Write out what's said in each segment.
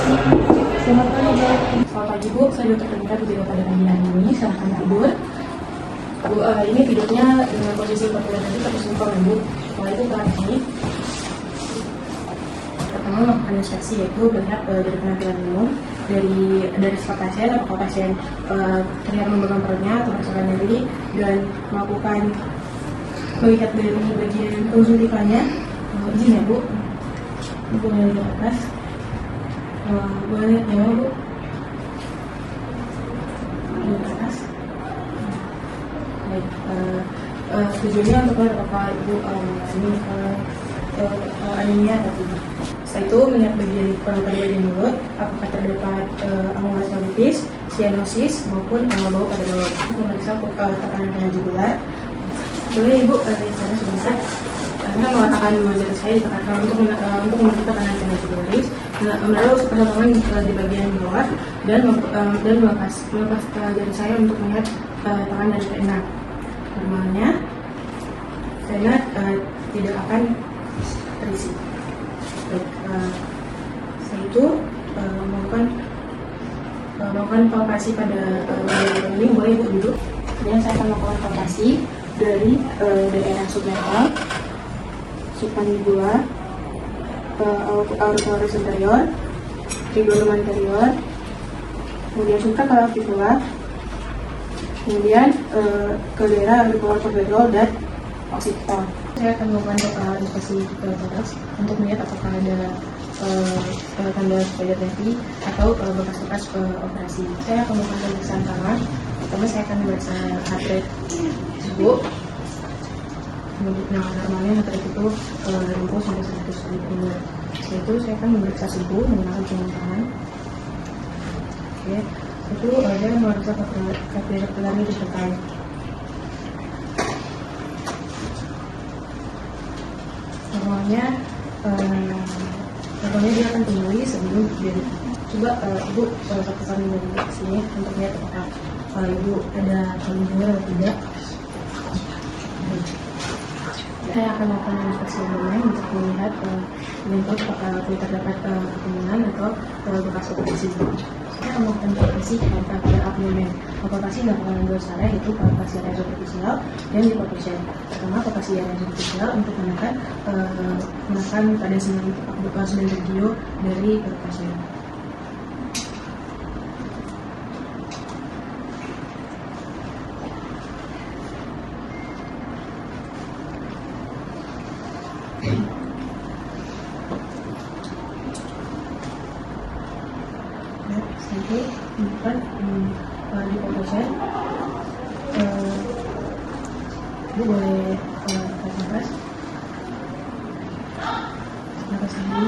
Selamat pagi, Bu. Selamat pagi, Bu. Saya Dr. Renita Putri pada pagi hari ini. Silahkan tidur. Bu, ini tidurnya dengan posisi 45 menit atau simpel, Bu. Setelah itu terakhir pertama melakukan inspeksi, yaitu melihat dari penampilan umum dari setiap pasien, apakah pasien terlihat memegang perutnya atau merasakan nyeri, dan melihat dari bagian konjungtivanya. Izin ya, Bu. Bu boleh lihat atas. Boleh lihat ya, Bu. Lihat atas. Baik. Tujuannya untuk melihat apakah Ibu ini anemia atau tidak. Setelah itu melihat bagian mulut, apakah terdapat anomali kolitis, sianosis maupun bau pada mulut. Memeriksa tekanan jugular. Boleh Ibu dari sana sebentar. Karena akan mengajar saya untuk memeriksa tekanan jugularis, menaruh pertolongan di bagian bawah dan melepas jari saya untuk melihat tekanan dari vena. Normalnya vena tidak akan terisi. Baik, setelah itu melakukan palpasi pada bagian ini. Boleh Ibu duduk. Kemudian saya akan melakukan palpasi dari daerah submental, submandibular, auricularis anterior, trigonium anterior, kemudian supraclavicular, kemudian ke daerah auricular posterol dan occipital. Saya akan melakukan inspeksi thorax untuk melihat apakah ada tanda spider nevi atau bekas-bekas operasi. Saya akan melakukan pemeriksaan kamar. Pertama saya akan memeriksa heart rate Ibu. Normalnya heart rate itu 60 sampai 100 kali per menit. Setelah itu saya akan memeriksa suhu menggunakan jam tangan. Oke, itu saya memeriksa kapilernya di depan. Normalnya dia akan kembali sebelum dia coba Ibu satu kali dari sini untuk lihat apakah Ibu ada kemungkinan atau tidak. Saya akan melakukan inspeksi abdomen untuk melihat apakah terdapat kemungkinan atau bekas operasi. Saya akan melakukan palpasi pada abdomen. Palpasi dilakukan dengan dua cara, yaitu palpasi area superficial dan hypophyseal. Pertama, palpasi area superficial untuk menekan pada 9 regio dari pasien. Selanjutnya bukan di pasien. Ibu boleh tarik nafas lagi, nafas lagi,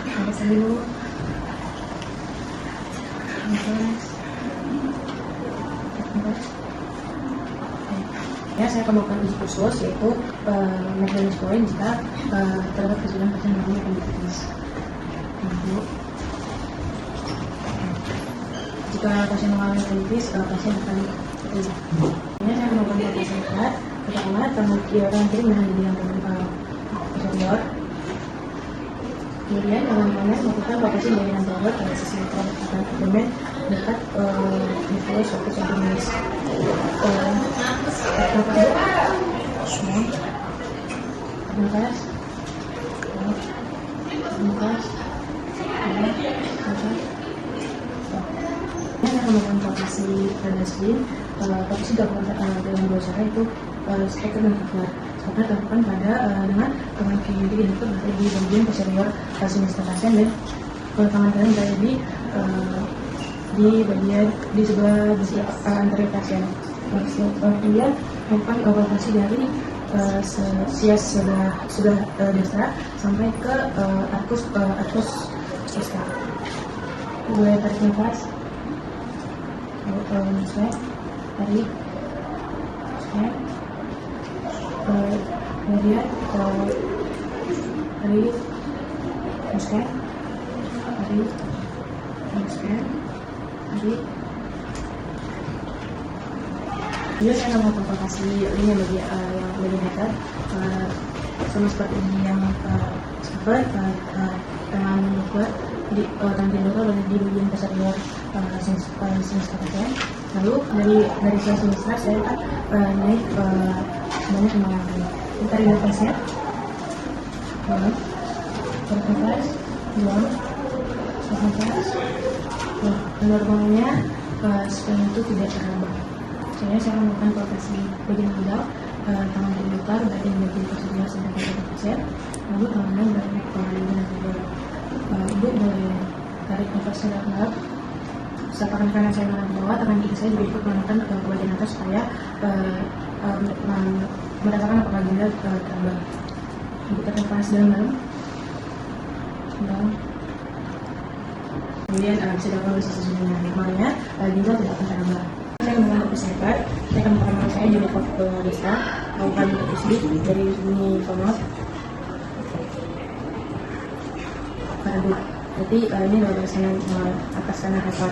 nafas dulu, nafas. Ya, saya akan melakukan uji khusus, yaitu maintenance point jika terdapat kesulitan pasien mengalami appendicitis. Jika pasien mengalami appendicitis, pasien akan terlibat. Ini saya akan melakukan palpasi berat. Pertama, tangan kiri menahan di bidang posterior. Kemudian tangan kanan melakukan palpasi dari anterior pada sisi abdomen dekat di fokus abdominis. Nafas, Ini akan melakukan palpasi pada spleen. Palpasi dilakukan dengan dua cara, yaitu scatter dan cover. Scatter dilakukan dengan tangan kiri dan berada di bagian posterior semester pasien, dan tangan kanan berada di sebelah anterior pasien. Kemudian melakukan palpasi dari sias sebelah dasar sampai ke arkus fiskal. Boleh tarik nafas, tarik, kemudian tarik, tarik, Jadi saya akan melakukan palpasi ini yang bagian atas, sama seperti yang seperti tangan luka di tangan luka di bagian posterior sinister pasien. Lalu dari sinister saya akan naik sebanyak 5 kali. Kita lihat pasien. Bernafas, buang, bernafas. Normalnya spine itu tidak terabah. Saya akan melakukan palpasi bagian pedal, tangan terbuka, bagian posterior sampai ke pasien. Lalu tangannya naik ke bagian kedua. Ibu boleh tarik nafas dalam. Tangan kanan saya menahan ke bawah, tangan kiri saya juga ikut menekan ke bagian atas supaya merasakan apakah ginjal terabah. Ibu tarik nafas dalam. Kemudian bisa dilakukan di sisi sudahnya. Normalnya ginjal tidak akan terabah. Saya menggunakan kursi sehat. Saya akan menggunakan saya di dekat ke desa, melakukan usbik dari bunyi komod. Karena berarti ini adalah barisan atas kanan kasar.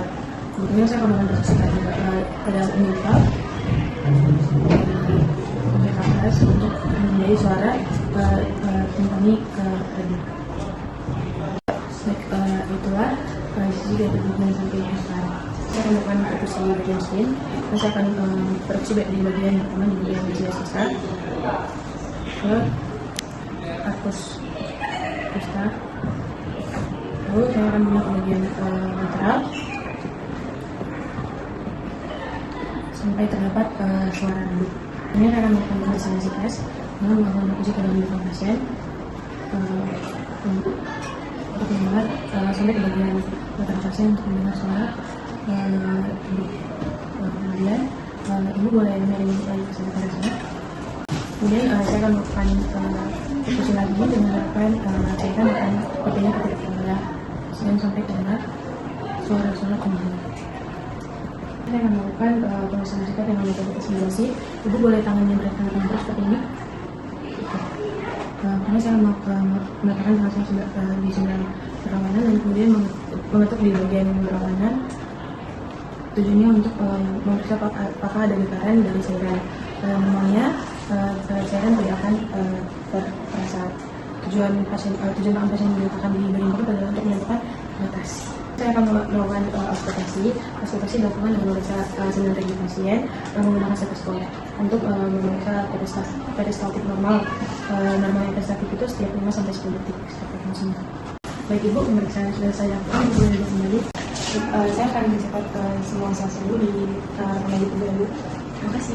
Kemudian saya akan menggunakan kursi sehat pada umumnya ke atas untuk menjadi suara timpani ke radio. Itulah sisi dari bagian samping atas. Saya akan melakukan kursi bagian spin. Saya akan beroperasi di bagian pertama di bagian jiwa sisa ke arkus kusta. Lalu saya akan menggunakan bagian lateral sampai terdapat suara redup. Ini saya akan melakukan halusinasi tes, lalu melakukan kursi ke dalam pasien untuk mendengar sampai ke bagian lateral pasien untuk mendengar suara redup. Kemudian ibu boleh menarik sampai pada sana. Kemudian saya akan melakukan kursi lagi dengan melakukan saya akan kopinya ke titik rendah dan sampai ke dengar suara-suara kembali. Saya akan melakukan pemeriksaan sikat dengan metode simulasi. Ibu boleh tangannya beratkan terus seperti ini. Karena saya meletakkan tangan saya sudah di sebelah perlawanan dan kemudian mengetuk di bagian perlawanan. Tujuannya untuk memeriksa apakah ada getaran dari cairan. Normalnya cairan tidak akan terasa. Tujuan tangan pasien diletakkan di bagian perut adalah untuk menentukan batas. Saya akan melakukan auskultasi. Auskultasi dilakukan dengan memeriksa sinyal regi pasien menggunakan stetoskop untuk memeriksa peristaltik normal. Normalnya peristaltik itu setiap 5-10 detik seperti maksudnya. Baik ibu, pemeriksaan sudah saya lakukan. Ibu boleh kembali. Saya akan mencatat semua sel-sel di rekaman dulu. Terima kasih.